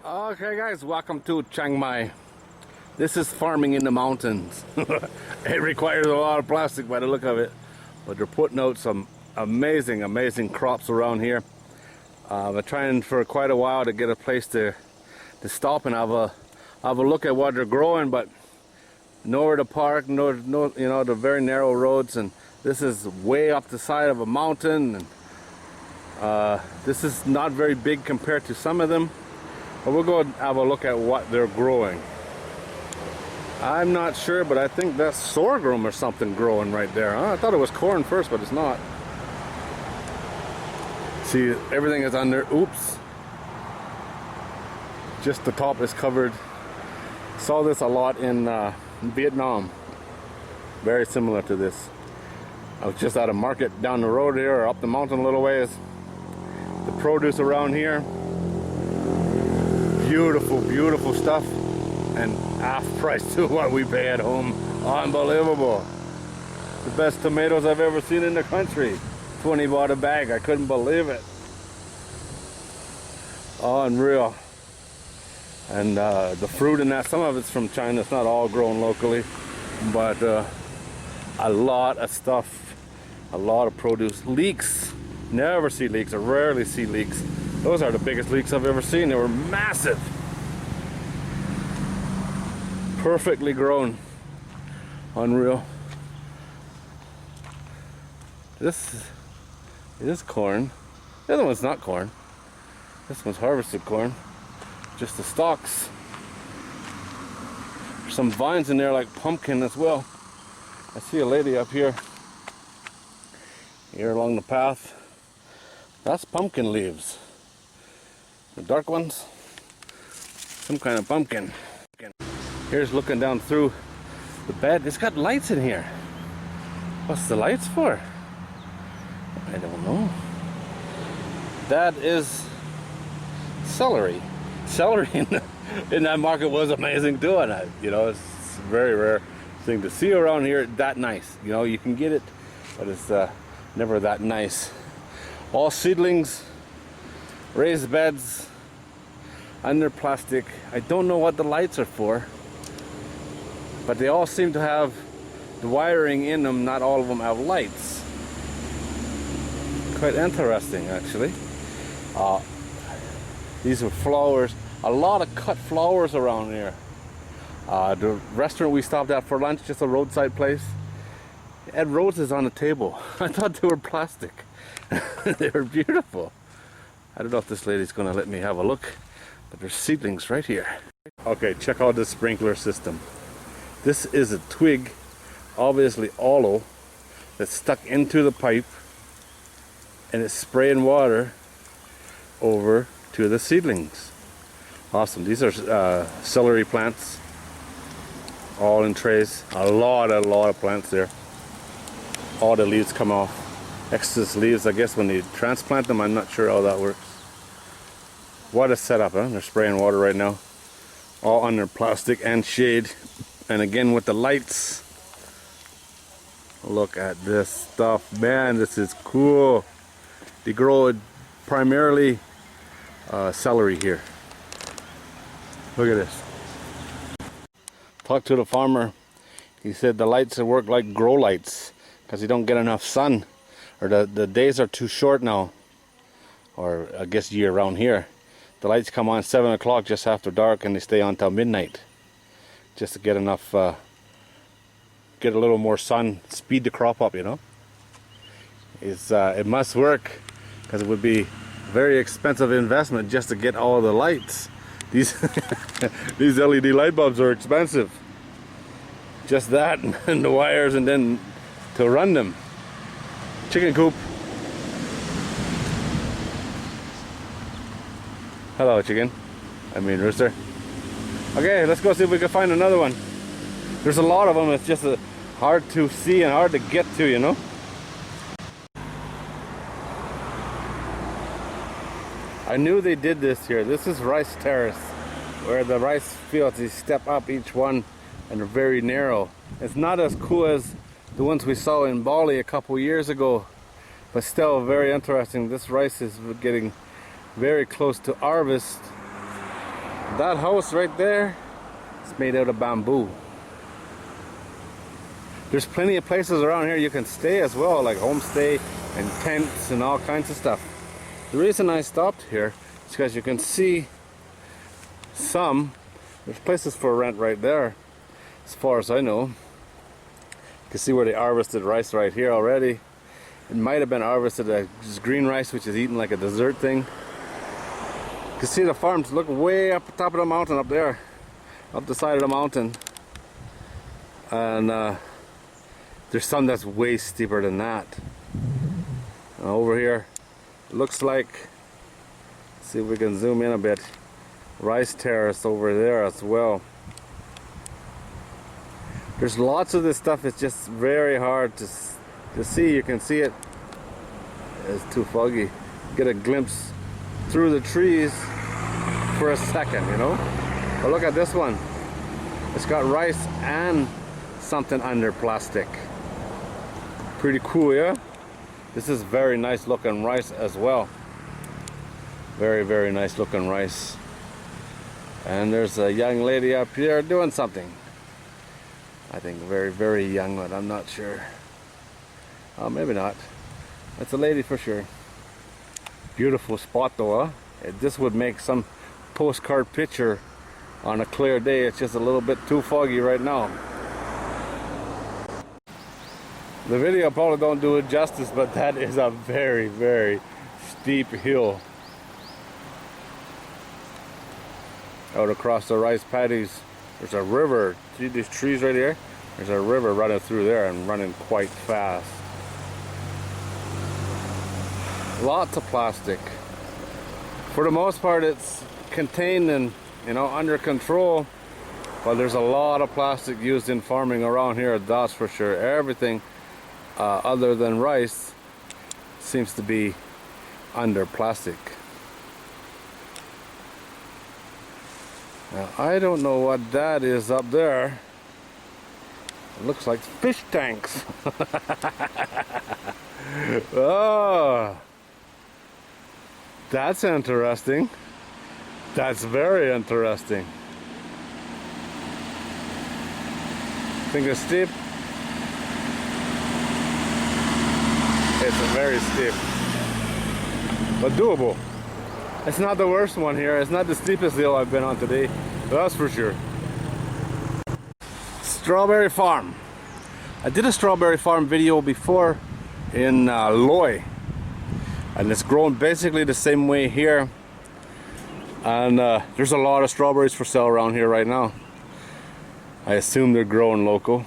Okay guys, welcome to Chiang Mai. This is farming in the mountains. It requires a lot of plastic by the look of it, but they're putting out some amazing crops around here. We're trying for quite a while to get a place to stop and have a look at what they're growing, but nowhere to park, no, you know, the very narrow roads, and this is way up the side of a mountain, and this is not very big compared to some of them. But we'll go and have a look at what they're growing. I'm not sure, but I think that's sorghum or something growing right there. Huh? I thought it was corn first, but it's not. See, everything is under. Oops. Just the top is covered. Saw this a lot in Vietnam. Very similar to this. I was just at a market down the road here, or up the mountain a little ways. The produce around here. Beautiful stuff, and half price to what we pay at home. Unbelievable. The best tomatoes I've ever seen in the country. 20 baht a bag. I couldn't believe it. Unreal. And the fruit in that, some of it's from China. It's not all grown locally, but a lot of stuff, a lot of produce. Leeks. Never see leeks, or rarely see leeks. Those are the biggest leeks I've ever seen. They were massive. Perfectly grown. Unreal. This is corn. The other one's not corn. This one's harvested corn. Just the stalks. There's some vines in there like pumpkin as well. I see a lady up here. Here along the path. That's pumpkin leaves. The dark ones, some kind of pumpkin. Here's looking down through the bed. It's got lights in here. What's the lights for? I don't know. That is celery. Celery in that market was amazing too, and you know, it's a very rare thing to see around here. That nice. You know, you can get it, but it's never that nice. All seedlings. Raised beds under plastic. I don't know what the lights are for, but they all seem to have the wiring in them. Not all of them have lights. Quite interesting, actually. These are flowers. A lot of cut flowers around here. The restaurant we stopped at for lunch, just a roadside place, it had roses on the table. I thought they were plastic. They were beautiful. I don't know if this lady's gonna let me have a look, but there's seedlings right here. Okay, check out this sprinkler system. This is a twig, obviously aloe, that's stuck into the pipe, and it's spraying water over to the seedlings. Awesome. These are celery plants, all in trays. A lot of plants there. All the leaves come off. Excess leaves, I guess, when they transplant them. I'm not sure how that works. What a setup, huh? They're spraying water right now. All under plastic and shade. And again with the lights. Look at this stuff. Man, this is cool. They grow primarily celery here. Look at this. Talked to the farmer. He said the lights work like grow lights because you don't get enough sun. Or the days are too short now, or I guess year round here. The lights come on 7 o'clock just after dark, and they stay on till midnight, just to get enough, get a little more sun, speed the crop up. You know, it must work, because it would be a very expensive investment just to get all the lights. These these LED light bulbs are expensive. Just that and the wires, and then to run them. Chicken coop. Hello, chicken. I mean, rooster. Okay, let's go see if we can find another one. There's a lot of them. It's just hard to see and hard to get to, you know. I knew they did this here. This is rice terrace, where the rice fields, you step up each one, and they're very narrow. It's not as cool as the ones we saw in Bali a couple years ago, but still very interesting. This rice is getting very close to harvest, That house right there is made out of bamboo. There's plenty of places around here you can stay as well, like homestay and tents and all kinds of stuff. The reason I stopped here is because you can see there's places for rent right there, as far as I know. You can see where they harvested rice right here already. It might have been harvested as green rice, which is eaten like a dessert thing. You can see the farms look way up the top of the mountain up there, up the side of the mountain. And there's some that's way steeper than that. And over here, it looks like, see if we can zoom in a bit, rice terrace over there as well. There's lots of this stuff. It's just very hard to see. You can see it. It's too foggy. Get a glimpse through the trees for a second, you know. But look at this one. It's got rice and something under plastic. Pretty cool, yeah? This is very nice looking rice as well. Very, very nice looking rice. And there's a young lady up here doing something. I think very, very young, but I'm not sure. Oh, maybe not. That's a lady for sure. Beautiful spot though, huh? This would make some postcard picture on a clear day. It's just a little bit too foggy right now. The video probably don't do it justice, but that is a very, very steep hill. Out across the rice paddies, there's a river. See these trees right here? There's a river running through there and running quite fast. Lots of plastic. For the most part, it's contained and, you know, under control. But there's a lot of plastic used in farming around here, that's for sure. Everything other than rice seems to be under plastic. Now, I don't know what that is up there. It looks like fish tanks. Oh, that's interesting. That's very interesting. Think it's steep? It's very steep, but doable. It's not the worst one here. It's not the steepest hill I've been on today, that's for sure. Strawberry farm. I did a strawberry farm video before in Loy, and it's grown basically the same way here. And there's a lot of strawberries for sale around here right now. I assume they're grown local.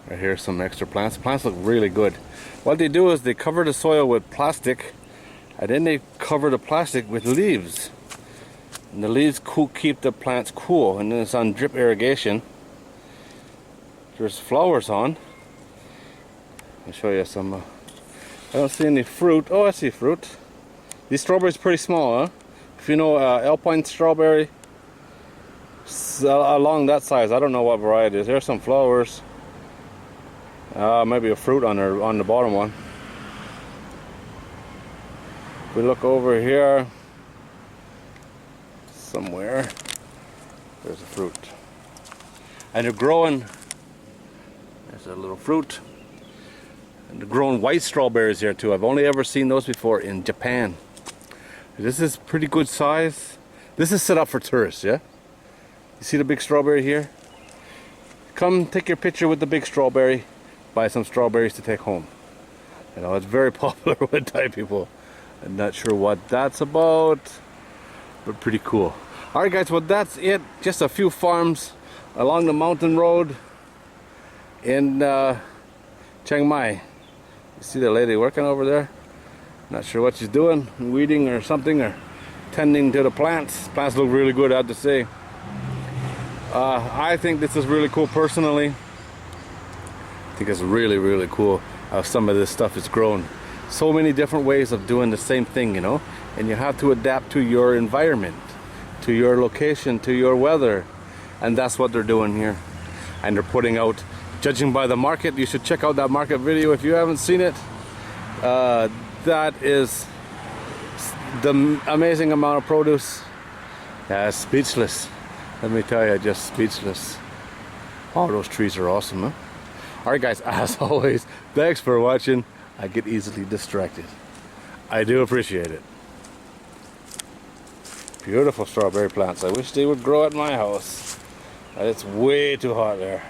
Right here, some extra plants. Plants look really good. What they do is they cover the soil with plastic, and then they cover the plastic with leaves. And the leaves keep the plants cool, and then it's on drip irrigation. There's flowers on. I'll show you some. I don't see any fruit. Oh, I see fruit. These strawberries are pretty small, huh? If you know alpine strawberry, along that size. I don't know what variety it is. There's some flowers. Maybe a fruit on the bottom one. If we look over here, somewhere, there's a fruit. And they're growing. There's a little fruit. And they're growing white strawberries here too. I've only ever seen those before in Japan. This is pretty good size. This is set up for tourists, yeah? You see the big strawberry here? Come take your picture with the big strawberry. Buy some strawberries to take home. You know, it's very popular with Thai people. I'm not sure what that's about, but pretty cool. Alright guys, well that's it. Just a few farms along the mountain road in Chiang Mai. You see the lady working over there? Not sure what she's doing, weeding or something, or tending to the plants. Plants look really good, I have to say. I think this is really cool personally. I think it's really, really cool how some of this stuff is grown. So many different ways of doing the same thing, you know, and you have to adapt to your environment, to your location, to your weather, and that's what they're doing here. And they're putting out, judging by the market, you should check out that market video if you haven't seen it. That is the amazing amount of produce Speechless. Let me tell you, just speechless. Oh, those trees are awesome, huh? Alright guys, as always, thanks for watching. I get easily distracted. I do appreciate it. Beautiful strawberry plants. I wish they would grow at my house. It's way too hot there.